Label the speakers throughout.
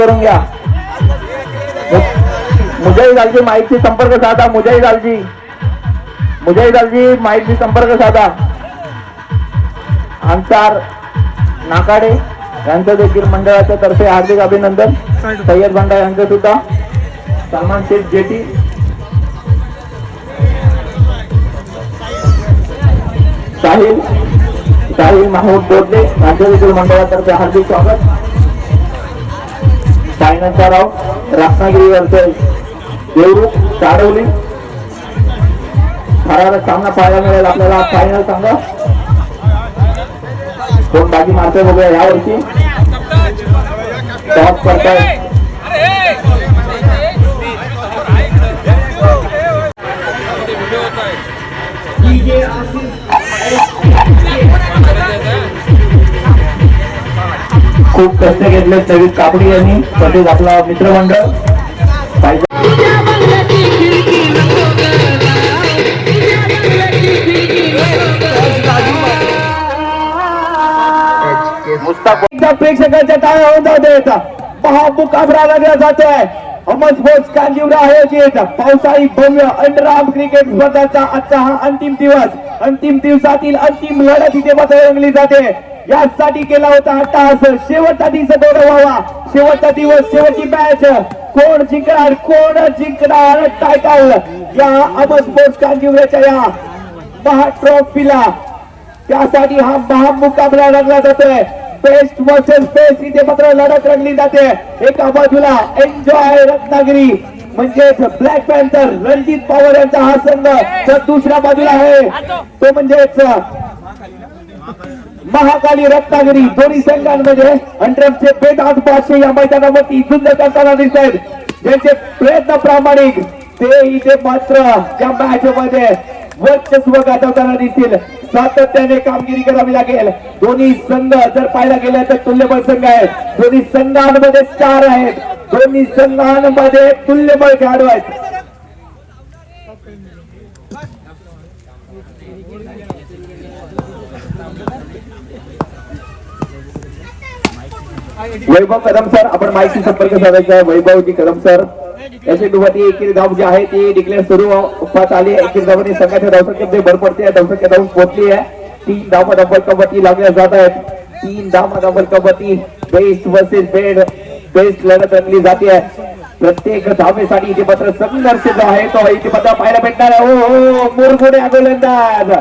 Speaker 1: करून घ्या. मुजाहिद आलजी माईकशी संपर्क साधा. मुजाहिद आलजी माईकशी संपर्क साधा. अंसार नाकाडे यांचं देखील मंडळाच्या तर्फे हार्दिक अभिनंदन. सय्यद भांडा यांचं सुद्धा. सलमान शेख जेटी, साहिल माहूद बोर्डे यांचं देखील मंडळातर्फे हार्दिक स्वागत. सायनाचा राव रत्नागिरी वर्सेस देवरू साडवली. थरारक सामना पाहायला मिळेल आपल्याला. फायनल सांगा कोण बाजी मारते बघूया यावर्षी. टॉप करताय खूप कष्ट घेतले नवीन कापडी यांनी. तसेच आपला मित्रमंडळ प्रेक्षकांच्या टाळ्या होऊन जाऊ द्यायचा. महामुकाबला लागला जातोय. अमर स्पोर्ट्स कांजिवरा आयोजित पावसाळी भव्य अंडरआर्म क्रिकेट स्पर्धाचा आजचा हा अंतिम दिवस. अंतिम दिवसातील अंतिम लढत इथे मात्र रंगली जाते. यासाठी केला होता अट्टहास. शेवटचा दिवस गौरव व्हावा. शेवटचा दिवस, शेवटची मॅच. कोण जिंकणार टायटल या अमर स्पोर्ट्स कांजिवऱ्याच्या या महा ट्रॉफीला. त्यासाठी हा महामुकाबला रंगला जातोय. बेस्ट वर्सेस बेस्ट इथे मात्र लढत रंगली जाते. एका बाजूला एन्जॉय रत्नागिरी म्हणजेच ब्लॅक पॅन्थर रणजित पवार यांचा हा संघ, तर दुसऱ्या बाजूला आहे तो म्हणजेच महाकाली रत्नागिरी. दोन्ही संघांमध्ये अंडरचे बेदाद बादशाह या मैदानावरती झुंज करताना दिसत आहेत. ज्यांचे प्रयत्न प्रामाणिक ते इथे मात्र या मॅच मध्ये वर्चस्व गाजवताना दिसतील. सातत्याने कामगिरी करावी लागेल. दोन्ही संघ जर पाहायला गेले तर तुल्यबळ संघ आहेत. दोन्ही संघांमध्ये स्टार आहेत. दोन्ही संघांमध्ये तुल्यबळ खेळाडू आहेत. वैभव कदम सर, आपण माहिती संपर्क साधायचा आहे. वैभवजी कदम सर याची दुवाती एकेरी धाव जी आहे ती डिक्लेअर सुरू होत आली. एकेरी धावांनी संघाच्या धावसंख्येमध्ये भर पडते. धावसंख्या धावून पोहोचली आहे. 3 धावा डबल कबड्डी लागल्या जात आहेत. 3 धावा double kabaddi best versus best लढत रंगली जाते. प्रत्येक धावेसाठी इथे मात्र संघर्ष जो आहे तो इथे मात्र पाहायला भेटणार आहे. हो मुरगुड्या गोलंदाज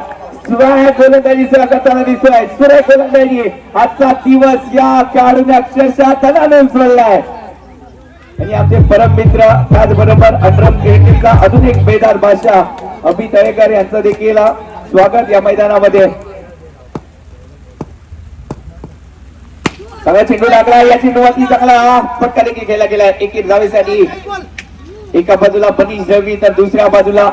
Speaker 1: गोलंदाजी करताना दिसतोय. सुरेख गोलंदाजी. आजचा दिवस या खेळाडूने अक्षरशः तणाने उचललाय. आणि आमचे परम मित्र त्याचबरोबर अंडरआर्म क्रिकेटचा अजून एक बेदार बादशाह अभि तळेकर यांचं देखील स्वागत या मैदानामध्ये. चांगला चेंडू लागला. या चेंडूवरती चांगला फटका देखील खेळला गेला एकेरी धावेसाठी. एका बाजूला बनीश रवी तर दुसऱ्या बाजूला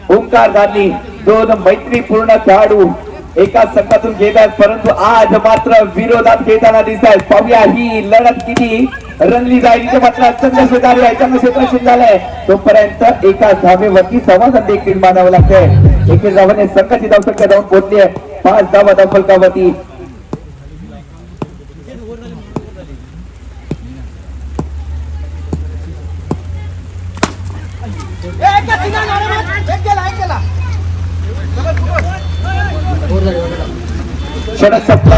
Speaker 1: ओंकार दानी. दोन मैत्रीपूर्ण खेळाडू एका संघातून घेत आहेत, परंतु आज मात्र विरोधात खेळताना दिसत आहेत. पाहूया ही लढत किती रंगली जाईल. इथे मात्र संघर्ष झाले आहे. चांगलं क्षेत्र झालंय. तोपर्यंत एका धावेवरती संवाद देखील मानावं लागतंय. एकेरी धावाने संघाची धावसंख्या धावून पोहोचली आहे. 5 धावा धावफलकावरती. षटक संपला.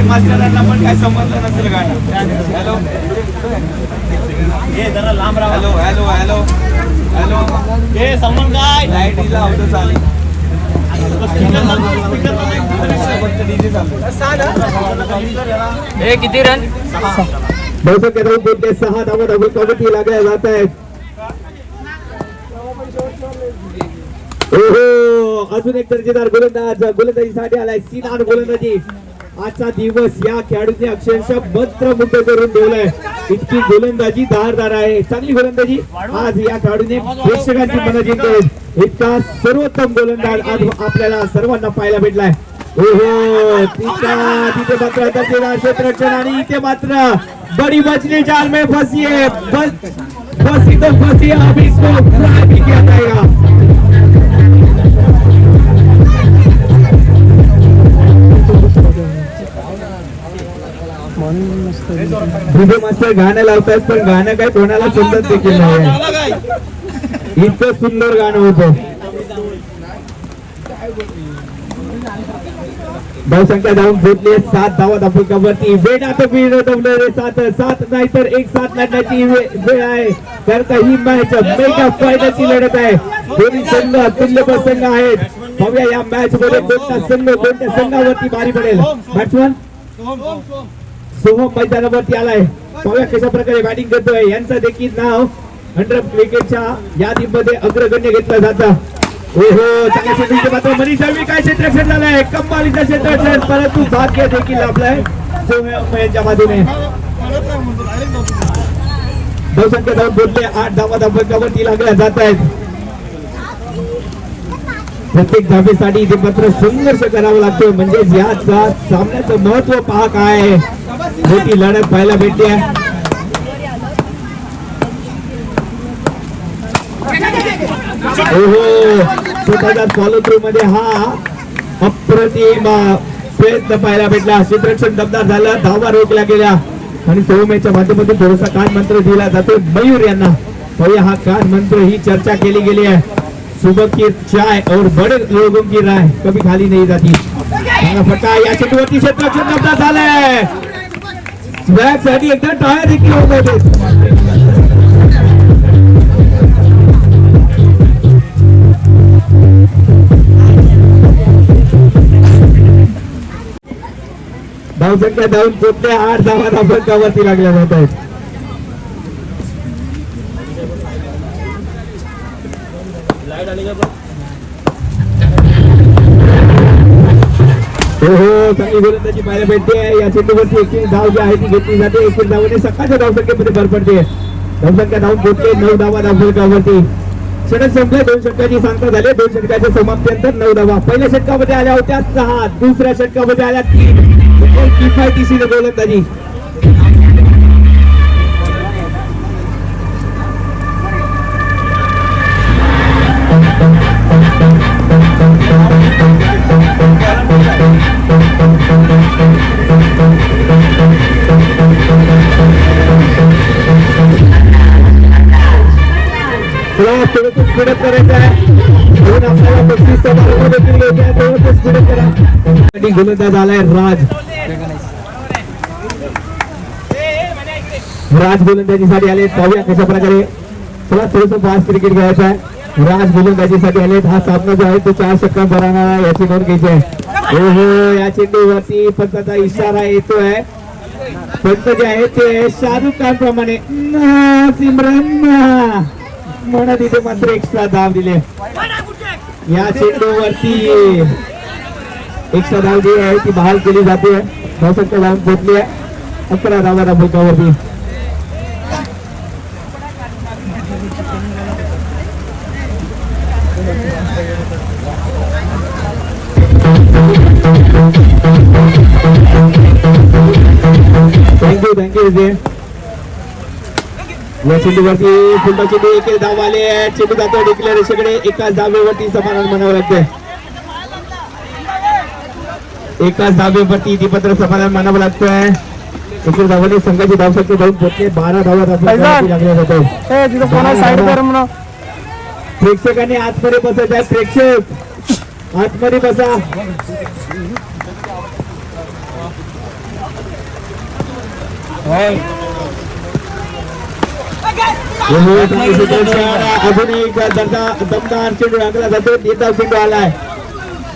Speaker 2: मास्टरांना पण काय समजलं नसेल गाणं. हॅलो हे जरा लांब राहा. हॅलो हॅलो हॅलो हॅलो हे सलमान काय लाईट दिला होतं चालेल.
Speaker 3: किती रन?
Speaker 1: 6 धावा धावफलकावरती लागल्या जात आहेत. अजून एक दर्जेदार गोलंदाज गोलंदाजीसाठी आलाय. सीनान गोलंदाजी. आजचा दिवस या खेळाडूने अक्षरशः मंत्रमुग्ध करून ठेवलाय. इतकी गोलंदाजी धारदार आहे. चांगली गोलंदाजी आज या खेळाडूने प्रेक्षकांची मनं जिंकली. इतका सर्वोत्तम गोलंदाज आज आपल्याला सर्वांना पाहायला भेटलाय. ओहो तिथे मात्र क्षेत्ररक्षण आणि इथे मात्र बड़ी मछली जाल में फंसी है फंसी तो फंसी अब इसको फ्राई भी किया जाएगा। व्हिडिओ मास्टर गाणं लावतात पण गाणं काय कोणाला समजत देखील नाही, इतकं सुंदर गाणं होतं। धावसंख्या धावून पोहोचली 7 धावा धावफलकावरती वेळ आता मिळवले 7 नाहीतर 1-7 लढण्याची वेळ आहे, तर का ही मॅच मेगा फायनलची लढत आहे। दोन्ही संघ तुल्यबळ संघ आहेत। पाहूया या मॅच मध्ये कोणत्या संघावरती भारी पडेल। बॅट्समन सोहम मैदानावरती आलाय, पाहूया कशा प्रकारे बॅटिंग करतोय। यांचं देखील नाव अंडर क्रिकेटच्या यादीमध्ये अग्रगण्य घेतलं जातं। ओहो चांगल्या क्षेत्राचे मात्र मनीष साळवी काय क्षेत्ररक्षण झालंय, कमालीचं क्षेत्ररक्षण, परंतु भाग्य देखील आपलंय सोहम यांच्या बाजूने। धावसंख्या धावून बोलले 8 धावा धावफलकावरती लागल्या जात आहेत। प्रत्येक धावेसाठी इथे मात्र संघर्ष करावा लागतो, म्हणजे या सामन्याचं महत्व पहा काय मोठी लढत पाहायला भेटते। ओहो स्वतःच्या फॉलो थ्रू मध्ये हा अप्रतिम प्रयत्न पाहायला भेटला। क्षेत्ररक्षण दमदार झालं, धावा रोखल्या गेल्या आणि सोहमेच्या माध्यमातून थोडासा कान मंत्र दिला जातो मयूर यांना। हा कान मंत्र ही चर्चा केली गेली आहे, सुबह की चाय और बड़े लोगों की राय कभी खाली नहीं जाती। फटा या चेंडूवरती क्षेत्ररक्षण दमदार झालंय, स्वॅग साठी एकदा टाळ्या देखील होत आहेत। धावसंख्या धावून पोहोचले 8 धावा धावफलकावरती लागल्या जात आहेत। हो चांगली गोलंदाजी पाहायला भेटते। या चेंडूवरती 21 धाव जी आहे ती घेतली जाते। 21 धावाने सकाळच्या धावसंख्येमध्ये भर पडते। धावसंख्या धावून पोहोचले 9 धावा धावफलकावरती। षटक संपले, 2 षटकाची सांगता झाले। 2 षटकाच्या समाप्तीनंतर 9 धावा। पहिल्या षटकामध्ये आल्या होत्या 6, दुसऱ्या षटकामध्ये आल्या 3। किफायतशीर गोलंदाजी। स्पीडअप करायचं आहे, आपल्याला 35 समारोह देखील घ्यायचे आहे, तेव्हा स्पीडअप करा। गोलंदाज आलाय राज गोलंदाजीसाठी आले, पाहूया कशा प्रकारे। चला थोडंसं फास्ट क्रिकेट खेळायचं आहे। राज गोलंदाजीसाठी आले। हा सामना जो आहे तो 4 षटकां बनवणार याची नोंद घ्यायची आहे। ओहो या चेंडूवरती पंचाचा इशारा येतोय। पंच जे आहे ते शाहरुख खान प्रमाणे सिमरन म्हणत इथे मात्र एक्स्ट्रा धाव दिले। या चेंडूवरती एक्स्ट्रा धाव जी आहे ती बहाल केली जाते। धावसंख्या धावून पोहोचली आहे 11 धावा धावफलकावरती। थँक्यू विजय। या चेंडूवरती पुन्हा चेंडू 1 धाव आले। चेंडू जातो डिक्लेरेशनकडे, एकाच धावेवरती समाधान म्हणावं लागतंय। एकाच धावेवरती ती पत्र समाधान मानावं लागतंय। 1 धावाने संघाची धावसंख्या जाऊन पोहोचले 12 धावा धावफलकावरती लागल्या जातो। प्रेक्षकांनी आतमध्ये बसायचं आहे, प्रेक्षक आतमध्ये बसा। अजून एक दमदार चेंडू टाकला जातो, येता चेंडू आलाय।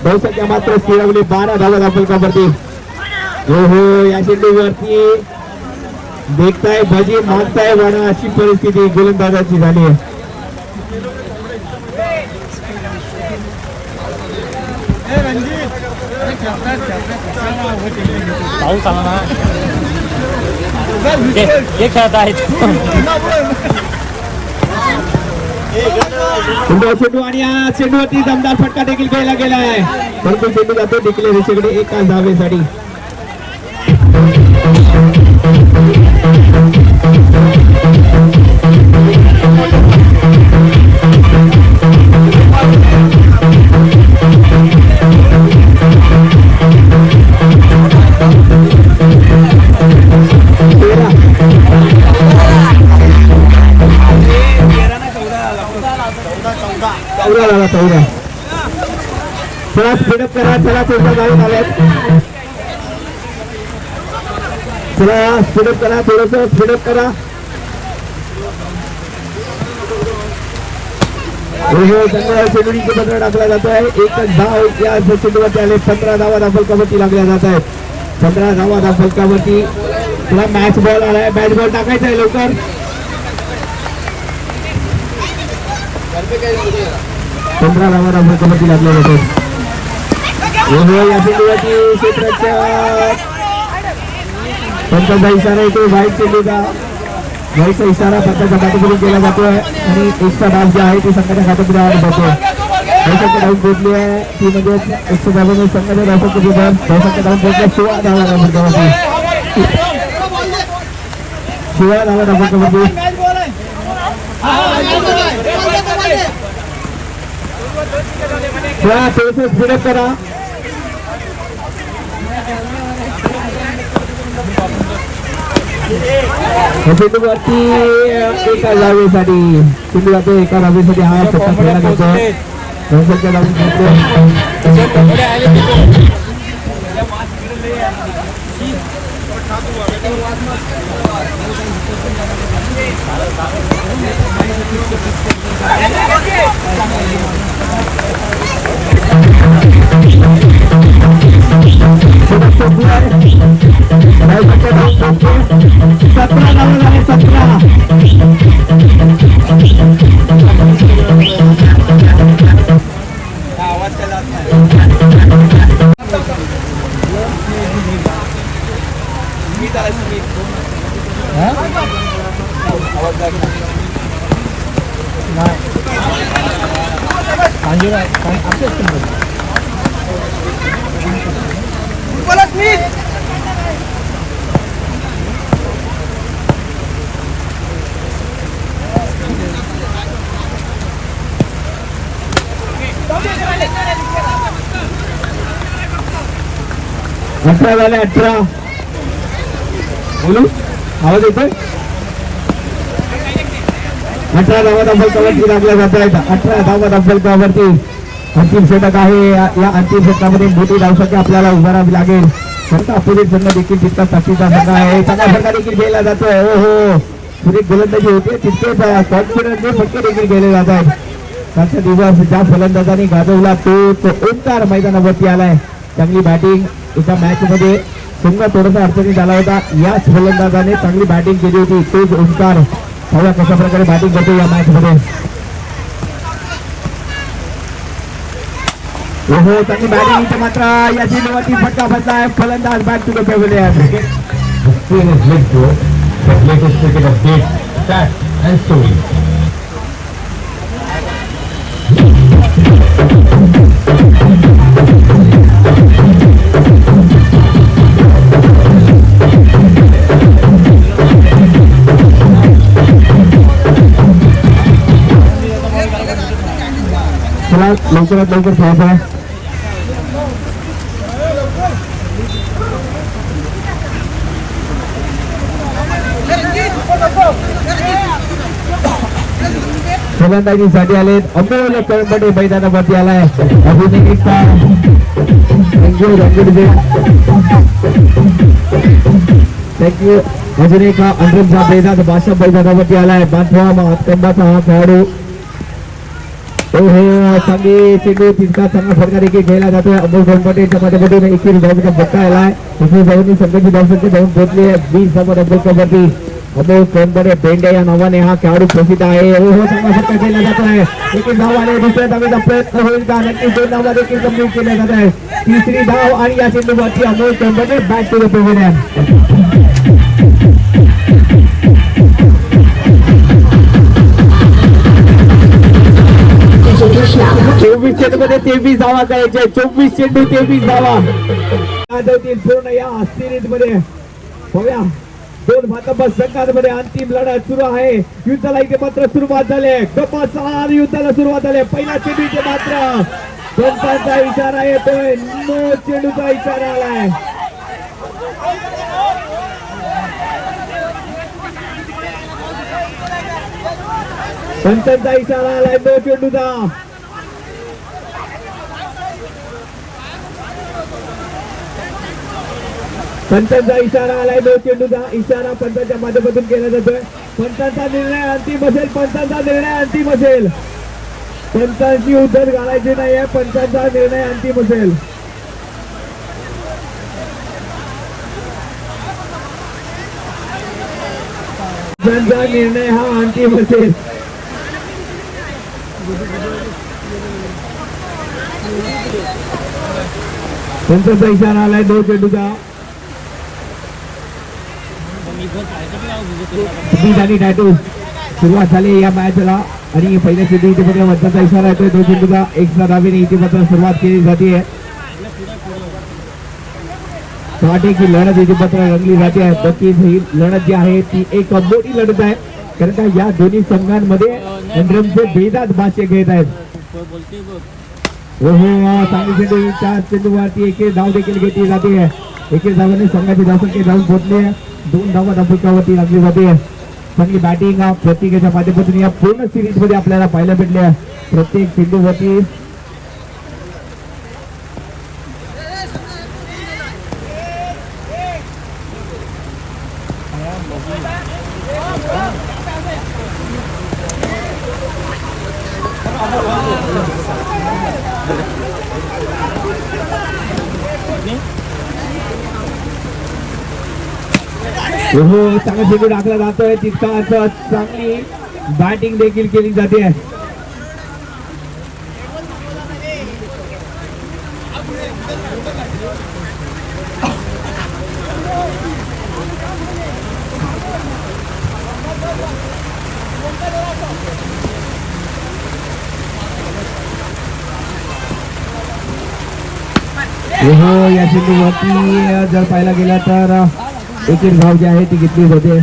Speaker 1: धावसंख्या मात्र स्थिरावली 12 धावा धावफलकावरती। हो या चेंडूवरती देखताय भजी मागताय वाणा अशी परिस्थिती गोलंदाजाची झाली आहे।
Speaker 3: पाऊस आला ना हे खेळत आहेत।
Speaker 1: चेंडू आणि या चेंडूवरती दमदार फटका देखील खेळला गेला आहे, परंतु चेंडू जातो डिक्लेअर रेषेकडे एका धावेसाठी. चला स्पीडअप करा, चला थोडं जाऊन आलेत, चला स्पीडअप करा, थोडस स्पीडअप करा. चेंडूचे पत्र टाकला जातो आहे. एकच धाव या चेंडूवरती आले. 15 धावा फलकावरती लागल्या जात आहेत. 15 धावा फलकावरती. तुला मॅच बॉल आलाय, मॅच बॉल टाकायचा आहे लवकर. 15 धावा फलकावरती लागल्या जातात. या चेंडूवरती क्षेत्राच्या पंचाचा इशारा येतो. वाईट चेंडूचा वाईटचा इशारा पंचाच्या खात्याकडून केला जातो आहे आणि एक्स्ट्रा डाव जे आहे ते संघाच्या खात्याकडे आला जातो. धावसंख्या धावून पोहोचली आहे ती म्हणजे 152 संघाच्या धावसंख्या धावून पोहोचल्या 16 धावा फलकावरती. 16 धावा फलकावरती. थोडंसं स्पीडअप करा. चेंडूवरती एका धावेसाठी चेंडू जातो एका धावेसाठी हा फटका खेळला जातो. धावसंख्या धावून अठरा झाले. 18 बोलू आवाज येतोय. 18 धावा फलकावरती लागल्या जात आहेत. 18 धावा फलकावरती अंतिम षटक आहे. या अंतिम षटकामध्ये मोठी धावसंख्या आपल्याला उभारावी लागेल. फक्त अपोजिट संघ देखील तितका ताकदीचा संघ आहे. चांगला फटका देखील खेळला जातोय. हो हो पुढे गोलंदाजी होते तितकेच कॉन्फिडन्सचे फटके देखील खेळले जात आहेत. कालचा दिवस ज्या फलंदाजांनी गाजवला तो ओंकार मैदानावरती आलाय. चांगली बॅटिंग एका मॅच मध्ये संघ थोडासा अडचणीत आला होता. याच फलंदाजाने चांगली बॅटिंग केली होती. तोच ओंकार पाहूया कशा प्रकारे बॅटिंग करतो या मॅच मध्ये. हो चांगली बॅटिंग मात्र या चेंडूवरती फटका बसलाय. फलंदाज बॅक टू द पॅव्हिलियन. चला लवकरात लवकर खेळायचा. फलंदाजीसाठी आलेत. अमोल कळंबटे मैदानावरती आलाय. अजून एक थँक्यू. अजून एक अंतरचा मैदान भाषा मैदानावरती आलाय. बांधवा हातकंबाचा हा खेळाडू. चांगली चेंडू तितका चांगला फटका देखील खेळला जातोय. अमोल कळंबटेच्या माध्यमातून 21 धावांचा फटका आलाय. 21 धावांनी संघाची धावसंख्या धावून पोहोचली आहे 20 धावा अमोल कळंबटे. अमोल कळंबटे बेंडे या नावाने हा खेळाडू प्रसिद्ध आहे. चांगला फटका खेळला जात आहे. 21 धाव आले. दुसऱ्या धावेचा प्रयत्न होईल का? नक्कीच 2 धावा देखील कंप्लीट केल्या जात आहे. तिसरी धाव आणि या चेंडूवरती Amol Kalambate back to the pavilion. 24 चेंडू मध्ये 23 धावा करायचे. 24 चेंडू 23 धावा गाजवतील पूर्ण या सिरीज मध्ये. बघूया दोन भातबस संघांमध्ये अंतिम लढत सुरू आहे. युद्धाला इथे मात्र सुरुवात झाली आहे. गप्पासार युद्धाला सुरुवात झाली आहे. पहिला चेंडू इथे मात्र पंचांचा इशारा येतोय. नो चेंडूचा इशारा आलाय. पंचांचा इशारा आलाय नो चेंडूचा. पंचांचा इशारा आलाय नो चेंडूचा. इशारा पंचांच्या माध्यमातून केला जातोय. पंचांचा निर्णय अंतिम असेल. पंचांचा निर्णय अंतिम असेल. पंचांची उद्धट घालायची नाहीये. पंचांचा निर्णय अंतिम असेल. पंचांचा निर्णय हा अंतिम असेल. पंचांचा इशारा आलाय नो चेंडूचा. आणि टॅटू सुरुवात झाली या मॅचला आणि पहिल्या चेंडू इथे मात्र पंचांचा इशारा येतोय. दोन चेंडूचा एक्स्ट्रा धावेने इथे मात्र सुरुवात केली जाते. वाटे की लढत इथे मात्र रंगली जाते आहे. नक्कीच ही लढत जी आहे ती एक मोठी लढत आहे. कारण का या दोन्ही संघांमध्ये अंडरमचे बेदात भाष्य घेत आहेत. चांगली चेंडू चार चेंडूवरती एक धाव देखील घेतली जाते. एक धावाने संघाचे धावसंख्या धावून पोहोचले. 2 धावा धावसंख्यावरती लागली जाते. चांगली बॅटिंग प्रत्येकाच्या माध्यमातून या पूर्ण सिरीज मध्ये आपल्याला पाहायला भेटले. प्रत्येक चेंडूवरती चांगला चेंडू टाकला जातोय. तितकाच चांगली बॅटिंग देखील केली जाते. या चेंडूवरती जर पाहायला गेला तर एक धाव जी आहे ती घेतली जाते.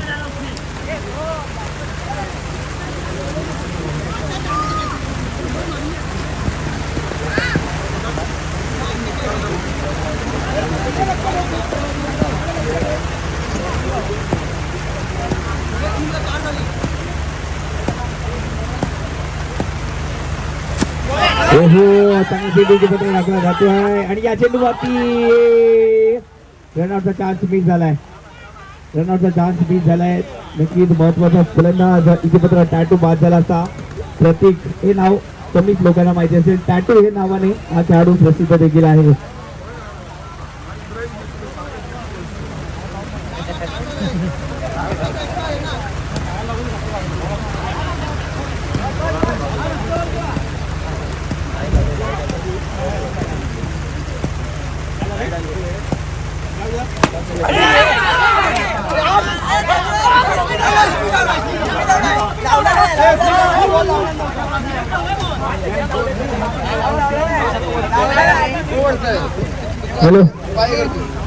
Speaker 1: चांगला चेंडू टाकला जातो आहे आणि या चेंडूवरती रनआउटचा चान्स मिस झालाय. रनआउटचा चान्स मिस झालाय. नक्कीच महत्वाचा फलंदाज इथे मात्र टॅटू बाद झाला असता. प्रतीक हे नाव कमीच लोकांना माहिती असेल. टॅटू हे नावाने हा खेळाडू प्रसिद्ध देखील आहे. हॅलो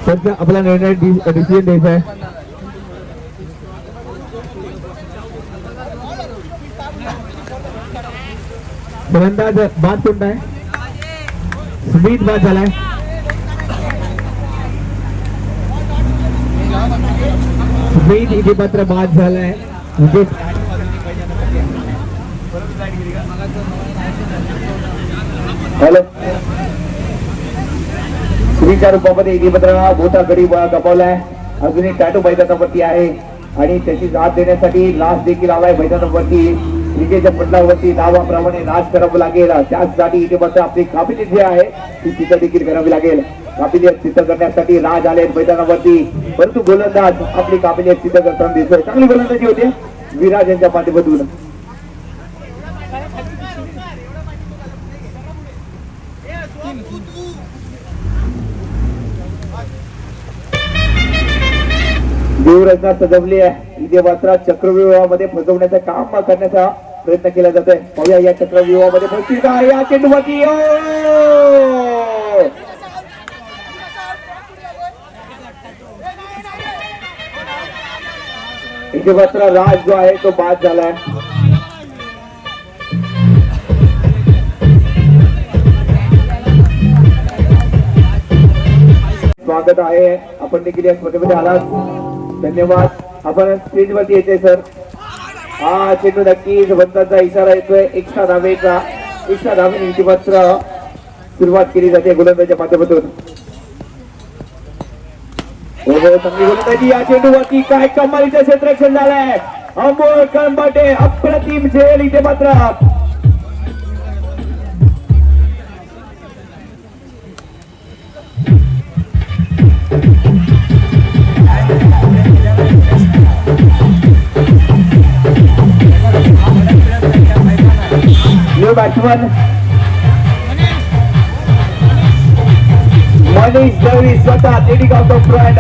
Speaker 1: सर, आपला निर्णय डिसिजन द्यायचा आहे. फलंदाज बाद कोणता आहे? स्मिथ बाद झालाय. स्मिथ इथे मात्र बाद झालाय. म्हणजे हॅलो स्त्रीच्या रूपामध्ये इथे मात्र मोठा गडी गमावलाय. अजूनही टॅटू मैदानावरती आहे आणि त्याची साथ देण्यासाठी लास्ट देखील आलाय मैदानावरती. क्रिकेटच्या पटलावरती नावाप्रमाणे नाच करावं लागेल. त्याचसाठी इथे मात्र आपली काबिलियत जी आहे ती सिद्ध देखील करावी लागेल. काबिलियत सिद्ध करण्यासाठी राज आले मैदानावरती, परंतु गोलंदाज आपली काबिलियत सिद्ध करताना दिसतोय. चांगली गोलंदाजी होते विराज यांच्या माध्यमातून. व्यूहरचना सजवली आहे. इथे मात्र चक्रव्यूहामध्ये फसवण्याचं काम करण्याचा प्रयत्न केला जातोय. पाहूया या चक्रव्यूहामध्ये पोहोचतील का या चेंडूवरती. इथे मात्र राज जो आहे तो बाद झालाय. स्वागत आहे. आपण देखील या स्पर्धेमध्ये आलात. धन्यवाद. आपण स्टेज वरती येते सर. हा चेंडू नक्कीच बंदाचा इशारा येतोय. एक्स्ट्रा धावेने इथे मात्र सुरुवात केली जाते गोलंदाजीच्या माध्यमातून. चांगली गोलंदाजी या चेंडूवरती. काय कमालीचं क्षेत्ररक्षण झालंय. अमोल कळंबाटे अप्रतिम झेल इथे मात्र. न्यू बॅट्समन मनीष दळवी स्वतः लेडिंग ऑफ द फ्रंट.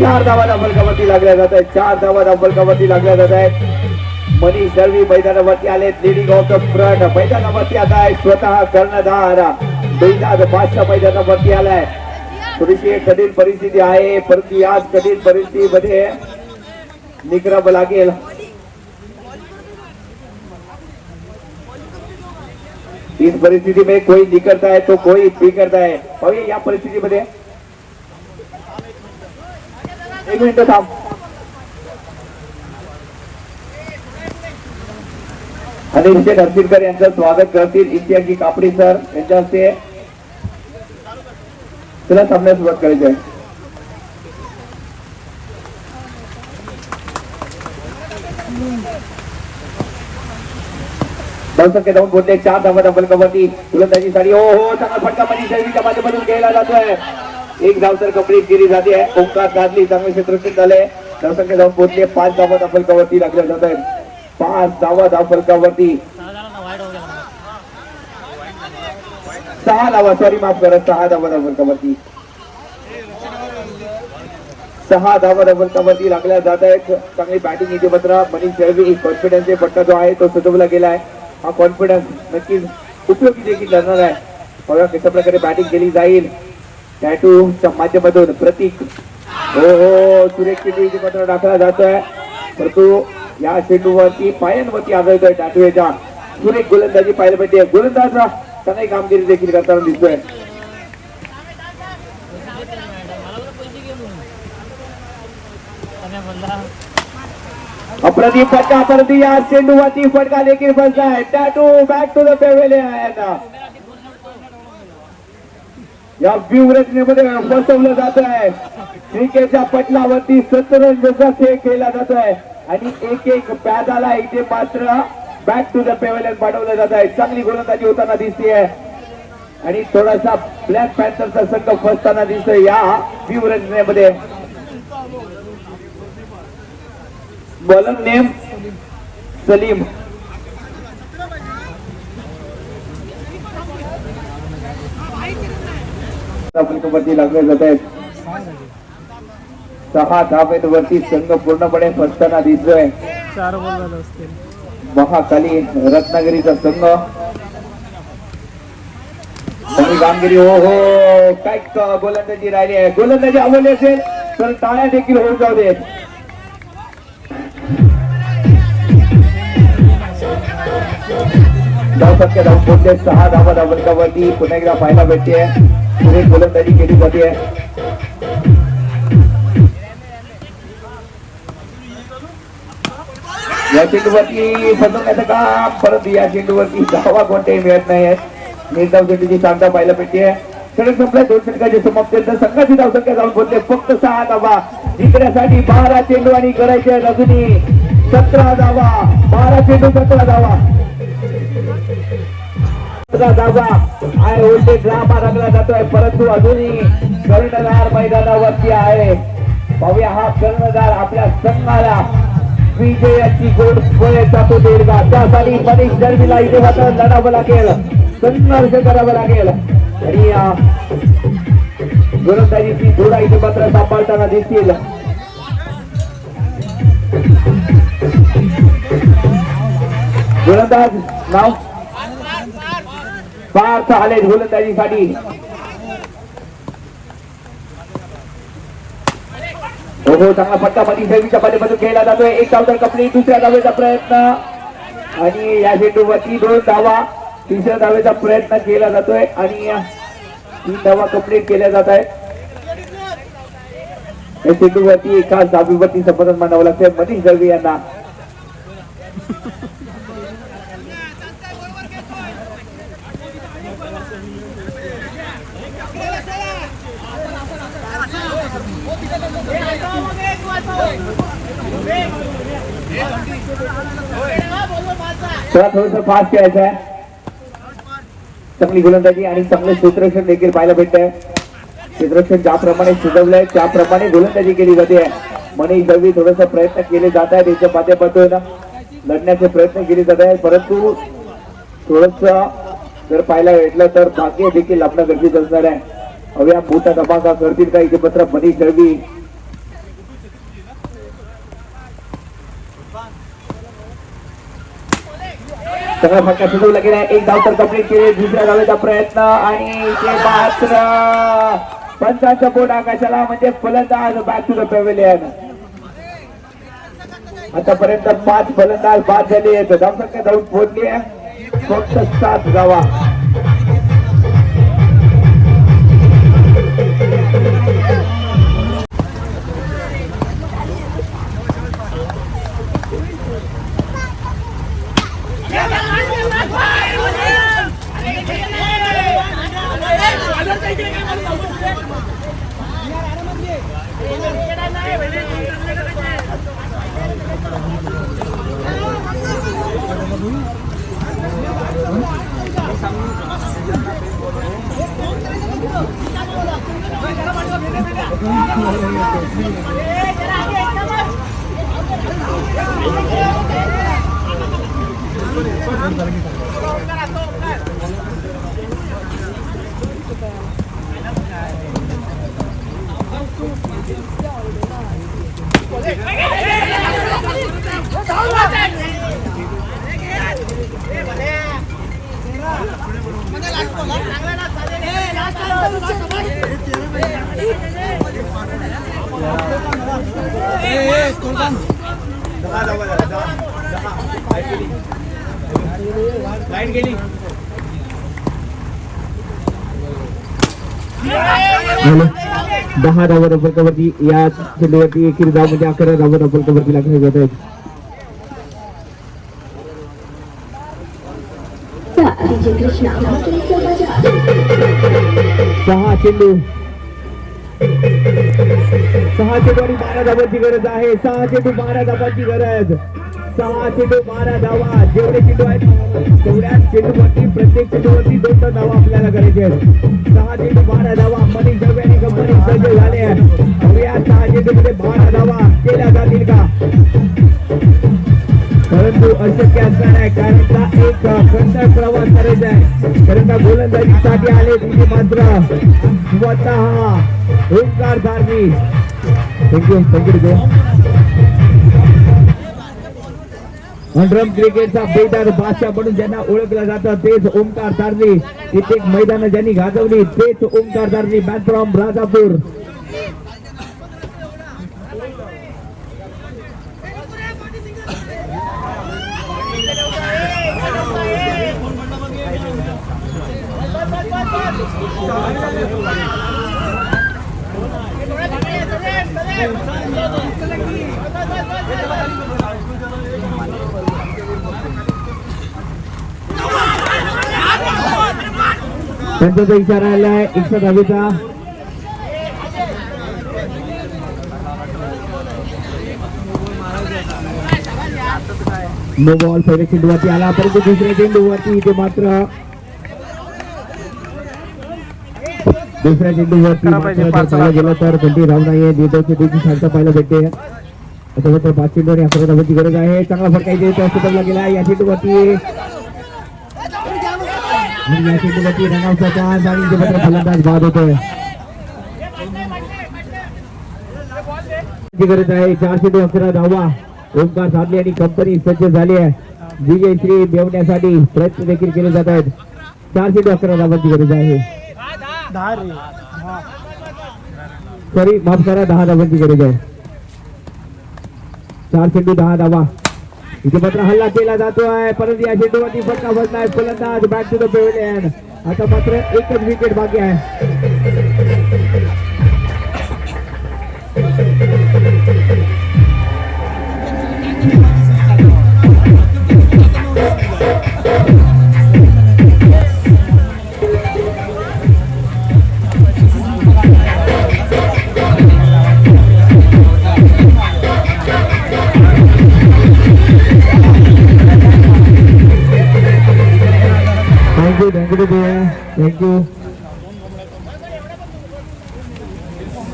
Speaker 1: 4 धावा फलकावरती लागल्या जात आहेत. 4 धावा फलकावरती लागल्या जात आहेत. मनीष दळवी मैदानावरती आले लेडिंग ऑफ द फ्रंट. मैदानावरती आता आहे स्वतः कर्णधार बेदाद बादशाह मैदानावरती आलाय. थोडीशी कठीण परिस्थिती आहे परंतु याच कठीण परिस्थितीमध्ये निग्रह लागेल. इस परिस्थिति में कोई निकलता है तो कोई बिगड़ता है. पाहूया या परिस्थितीमध्ये. एक मिनिट थांब. अनिल शेठ हरसिरकर यांचं स्वागत करतील इम्तियाजी कापडी सर यांच्या हस्ते. चला सामन्यास सुरुवात करायची आहे. संख्या जाऊन बोलले 4 धावा फलकावरती गोलंदाजी साठी. हो चांगला फटका मनीष दळवीच्या माध्यमातून घ्यायला जातोय. 1 धाव तर कंप्लीट केली जाते. ओंकार काढली चांगले क्षेत्ररक्षण झाले. संख्या जाऊन बोलले 5 धावा फलकावरती लागल्या जात आहेत. 5 धावा फलकावरती. 6 धावा सॉरी माफ करा 6 धावा फलकावरती. 6 धावा फलकावरती लागल्या जात आहेत. चांगली बॅटिंग इथे मात्र मनीष दळवी. कॉन्फिडन्सचे फटका जो आहे तो सजवला गेला आहे. हा कॉन्फिडन्स नक्कीच उपयोगी देखील ठरणार आहे. बघा कशा प्रकारे बॅटिंग केली जाईल. टॅटूच्या माध्यमातून प्रतीक. हो सुरेख चेंडू इथे मात्र टाकला जातोय परंतु या चेंडूवरती पायांवरती आदळतोय टॅटू याच्या. सुरेख गोलंदाजी पाहायला भेटते. गोलंदाज चांगली कामगिरी देखील करताना दिसतोय. अप्रदीप फटका परंतु या चेंडूवरती फटका देखील बसलाय. टॅटू बॅक टू द पेव्हिलियन. या व्यूहरचनेमध्ये फसवलं जात आहे. क्रिकेटच्या पटलावरती शतरंजचा खेळ खेळला जातोय आणि एक पॅदाला इथे मात्र बॅक टू द पेव्हिलियन पाठवलं जात आहे. चांगली गोलंदाजी होताना दिसते आणि थोडासा ब्लॅक पॅन्थरचा संघ फसताना दिसतोय या व्यूहरचनेमध्ये. Bowler name Salim. वरती लागले जात आहेत. 6 धावेवरती संघ पूर्णपणे फसताना दिसतोय.
Speaker 3: 4 बॉल झाले असतील.
Speaker 1: महाकाली रत्नागिरीचा संघ कामगिरी. हो काय गोलंदाजी राहिली आहे. गोलंदाजी आवडली असेल तर टाळ्या देखील होऊन जाऊ देत. धावसंख्या धाव पोहोचले 6 धावा फलकावरती पुन्हा एकदा पाहायला भेटते. पुढे गोलंदाजी केली जाते. या चेंडूवरती फसवण्याचं काम परंतु या चेंडूवरती धावा कोणत्याही मिळत नाही. निर्धाव चेंडूची सांगता पाहायला भेटते. षटक संपलाय. 2 षटकाचे समाप्ती. संघाची धावसंख्या जाऊन पोहोचले फक्त 6 धावा. जिंकण्यासाठी 12 चेंडू आणि करायचे अजूनही 17 धावा. 12 चेंडू 17 धावा. 17 धावा आहे. उलटे ड्रामा रंगला जातोय परंतु अजूनही कर्णधार मैदानावरती आहे. पाहूया हा कर्णधार आपल्या संघाला विजयाची गोड फळे जातो देईल का. त्यासाठी मनीष दळवीला इथे मात्र लढावं लागेल. संघर्ष करावं लागेल आणि गोलंदाजीची धुरा इथे मात्र सांभाळताना दिसतील. गोलंदाज नाव पार्थ आले गोलंदाजीसाठी. हो चांगला फटका मध्ये सर्वीच्या पाठीपासून खेळला जातोय. एक धाव तर कंप्लीट. दुसऱ्या धावेचा प्रयत्न आणि या चेंडूवरती 2 धावा. तिसऱ्या धावेचा प्रयत्न केला जातोय आणि 3 धावा कंप्लीट केल्या जात आहेत. या चेंडूवरती एकाच धावीवरती समाधान मानावं लागतंय मनीष दळवी यांना. थोडा थोडस फास्ट खेळायचं आहे. चांगली गोलंदाजी आणि चांगले क्षेत्ररक्षण देखील पाहायला भेटतंय. क्षेत्ररक्षण ज्याप्रमाणे सुचवलंय त्याप्रमाणे गोलंदाजी केली जाते. मनीष दळवी थोडस प्रयत्न केले जात आहेत. त्यांच्या माध्यमातून लढण्याचे प्रयत्न केले जात आहेत परंतु थोडस जर पाहायला भेटलं तर भाग्य देखील लाभणं गरजेचं असणार आहे. हव्या मोठा धमाका करतील का इथे पत्र मनीष दळवी. सगळा फटका सुचवला गेला. एक धाव तर कंप्लीट केले. दुसऱ्या धावेचा प्रयत्न आणि ते मात्र पंचांचा बोट आकाशाला म्हणजे फलंदाज बॅक टू द पॅव्हिलियन. आतापर्यंत 5 फलंदाज बाद झाले आहेत. धावसंख्या धावून पोहोचली आहे फक्त 7 धावा.
Speaker 2: लाईट गेली.
Speaker 1: 10 धावा फलकावरती या चेंडूवरती एकेरी धाव म्हणजे 11 धावा फलकावरती लागले जात आहेत. 6 चेंडू 6 चेंडू आणि 12 धावांची गरज आहे. 6 चेंडू 12 धावांची गरज. 6 चेंडू 12 धावा. जेवढे चेंडू आहेत तेवढ्याच चेंडूवरती प्रत्येक चेंडूवरती 2 धावा आपल्याला करायचे आहेत. 6 चेंडू 12 धावा. मनीष दळवी आणि कंपनी सज्ज झाले आहेत. या 6 चेंडूमध्ये 12 धावा केल्या जातील का परंतु अशक्य असणार आहे कारण का एक कंटाळ प्रवास करायचा आहे. कारण का गोलंदाजीसाठी आले तिथे मात्र स्वतः ओंकार धारवी. थँक्यू. ड्रम क्रिकेटचा बेदार बादशाह म्हणून ज्यांना ओळखलं जातं तेच ओंकार धारवी. कित्येक मैदान ज्यांनी गाजवली तेच ओंकार धारवी. Man from Rajapur. त्यांचा इशारा आलाय 110चा. No ball. पहिल्या चेंडूवरती आला परंतु दुसऱ्या चेंडूवरती इथे मात्र दुसऱ्या चेंडूवरती पाहिलं गेलं तर कोणती धाव नाहीये. देखील शांत पाहायला भेटते. आता मात्र 5 चेंडू आणि 11 धावांची गरज आहे. चांगला फटका इथे सुटला गेला. या चेंडूवरती या चेंडूवरती रनआउटचा चान्स आणि इथे मात्र फलंदाज बाद होतोय. गरज आहे. 4 चेंडू 11 धावा. ओंकार धारवी आणि कंपनी सज्ज झाली आहे. विजयश्री मिळवण्यासाठी प्रयत्न देखील केले जात आहेत. 411 धावांची गरज आहे. सॉरी माफ करा, 10 धावांची गरज आहे. 4 चेंडू 10 धावा. इथे मात्र हल्ला केला जातोय, परंतु या चेंडूवरती फटका बसलाय फलंदाज. Back to the pavilion. आता मात्र एकच विकेट बाकी आहे. थँक्यू.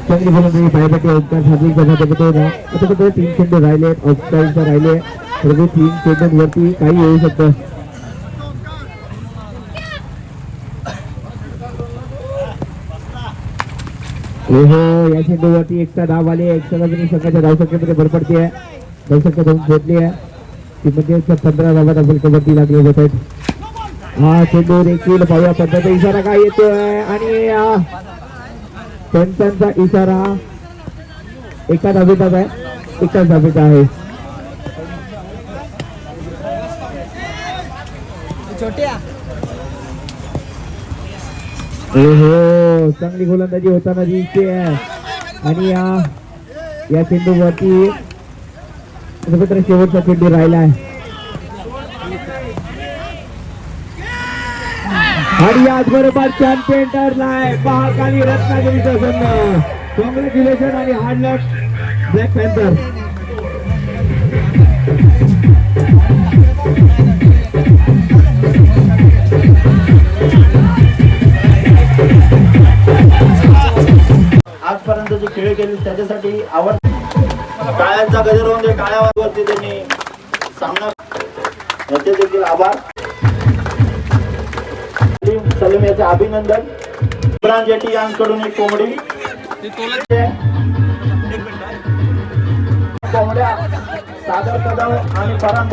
Speaker 1: चांगली बोलून पायपट्टी उपचार साधिक आता 3 चेंडू राहिले, ऑफसाईडचा राहिले. परंतु 3 चेंडूंवरती काही होऊ शकतं. हो, या चेंडूवरती एकटा धाव आली. एकटा धावनी संघाच्या धावसंख्येमध्ये भर पडते आहे. धावसंख्या धावून पोहोचली आहे. ती म्हणजे 15 धावा धावसंख्येवरती लागले जात आहेत. हा चेंडू देखील पाहूया पद्धत. इशारा काय येतोय आणि पंचांचा इशारा एका धावेचा आहे, एकाच धावेचा आहे. हो, चांगली गोलंदाजी होताना दिसते आहे. आणि या चेंडूवरती शेवटचा चेंडू राहिला आहे. आणि याचबरोबर चॅम्पियन ठरलाय महाकाली रत्नागिरीचा संघ. कॉंग्रॅच्युलेशन आणि हार्ड लक ब्लॅक पॅन्थर.
Speaker 3: आजपर्यंत जे खेळ केले त्याच्यासाठी आवड टाळ्यांचा गजर होऊन दे. टाळ्यावरती त्यांनी सामना याचे देखील आभार. सलीम याचे अभिनंदन. इम्रान जेटी यांकडून एक कोंबडी. कोंबड्या सादर कदम आणि फरान